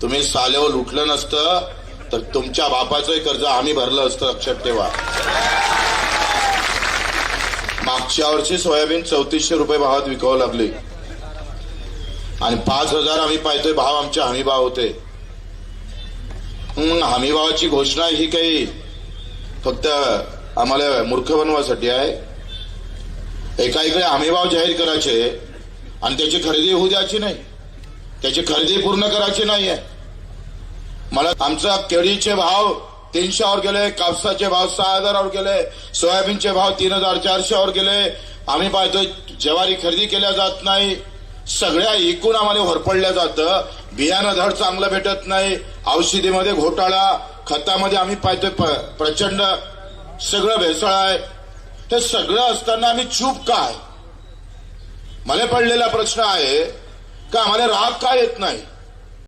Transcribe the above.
तुम्ही सालेवर लुटलं नसतं तर तुमच्या बापाचंही कर्ज आम्ही भरलं असतं, लक्षात ठेवा. मागच्या वर्षी सोयाबीन 3400 रुपये भावात विकावं लागली आणि 5000 आम्ही पाहतोय भाव आमचे हमी भाव होते. हमी भावाची घोषणा ही काही फक्त आम्हाला मूर्ख बनवासाठी आहे. एका इकडे हमी भाव जाहीर करायचे आणि त्याची खरेदी होऊ द्यायची नाही, त्याची खरेदी पूर्ण करायची नाहीये. मला आमचा केळीचे भाव 300 वर गेले, कापसाचे भाव 6000 वर गेले, सोयाबीनचे भाव 3400 वर गेले. आम्ही पाहतोय ज्वारी खरेदी केल्या जात नाही, सगळ्या एकूण आम्हाला होरपडल्या जातं. बियाणं धड चांगलं भेटत नाही, औषधीमध्ये घोटाळा, खतामध्ये आम्ही पाहतोय प्रचंड सगळं भेसळ आहे. हे सगळं असताना आम्ही चूप काय? मला पडलेला प्रश्न आहे का आम्हाला राग का येत नाही?